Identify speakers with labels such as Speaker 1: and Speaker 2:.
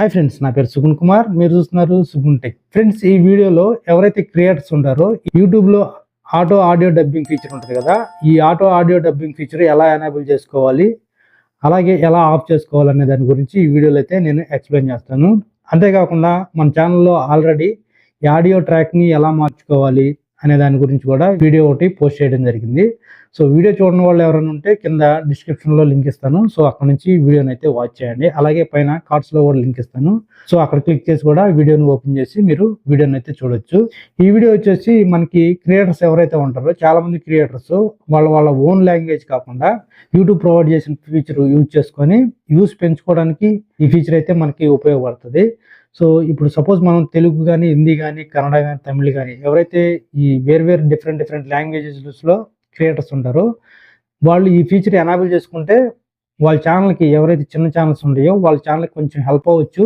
Speaker 1: Hi friends, నా పేరు సుగుణ్ కుమార్. మీరు చూస్తున్నారు సుగుణ్ టెక్. ఫ్రెండ్స్, ఈ వీడియోలో ఎవరైతే క్రియేటర్స్ ఉంటారో యూట్యూబ్లో ఆటో ఆడియో డబ్బింగ్ ఫీచర్ ఉంటుంది కదా, ఈ ఆటో ఆడియో డబ్బింగ్ ఫీచర్ ఎలా ఎనేబుల్ చేసుకోవాలి, అలాగే ఎలా ఆఫ్ చేసుకోవాలి అనే దాని గురించి ఈ వీడియోలో అయితే నేను ఎక్స్ప్లెయిన్ చేస్తాను. అంతేకాకుండా మన ఛానల్లో ఆల్రెడీ ఈ ఆడియో ట్రాక్ని ఎలా మార్చుకోవాలి అనే దాని గురించి కూడా వీడియో ఒకటి పోస్ట్ చేయడం జరిగింది. సో వీడియో చూడని వాళ్ళు ఎవరైనా ఉంటే కింద డిస్క్రిప్షన్లో లింక్ ఇస్తాను. సో అక్కడ నుంచి వీడియోని అయితే వాచ్ చేయండి. అలాగే పైన కార్డ్స్లో కూడా లింక్ ఇస్తాను. సో అక్కడ క్లిక్ చేసి కూడా వీడియోని ఓపెన్ చేసి మీరు వీడియోని అయితే చూడొచ్చు. ఈ వీడియో వచ్చేసి మనకి క్రియేటర్స్ ఎవరైతే ఉంటారో, చాలా మంది క్రియేటర్స్ వాళ్ళ ఓన్ లాంగ్వేజ్ కాకుండా యూట్యూబ్ ప్రొవైడ్ చేసిన ఫీచర్ యూజ్ చేసుకొని యూస్ పెంచుకోవడానికి ఈ ఫీచర్ అయితే మనకి ఉపయోగపడుతుంది. సో ఇప్పుడు సపోజ్ మనం తెలుగు కానీ, హిందీ కానీ, కన్నడ కానీ, తమిళ్ కానీ ఎవరైతే ఈ వేరు డిఫరెంట్ లాంగ్వేజెస్లో క్రియేటర్స్ ఉంటారో వాళ్ళు ఈ ఫీచర్ ఎనేబుల్ చేసుకుంటే వాళ్ళ ఛానల్కి, ఎవరైతే చిన్న ఛానల్స్ ఉంటాయో వాళ్ళ ఛానల్కి కొంచెం హెల్ప్ అవ్వచ్చు.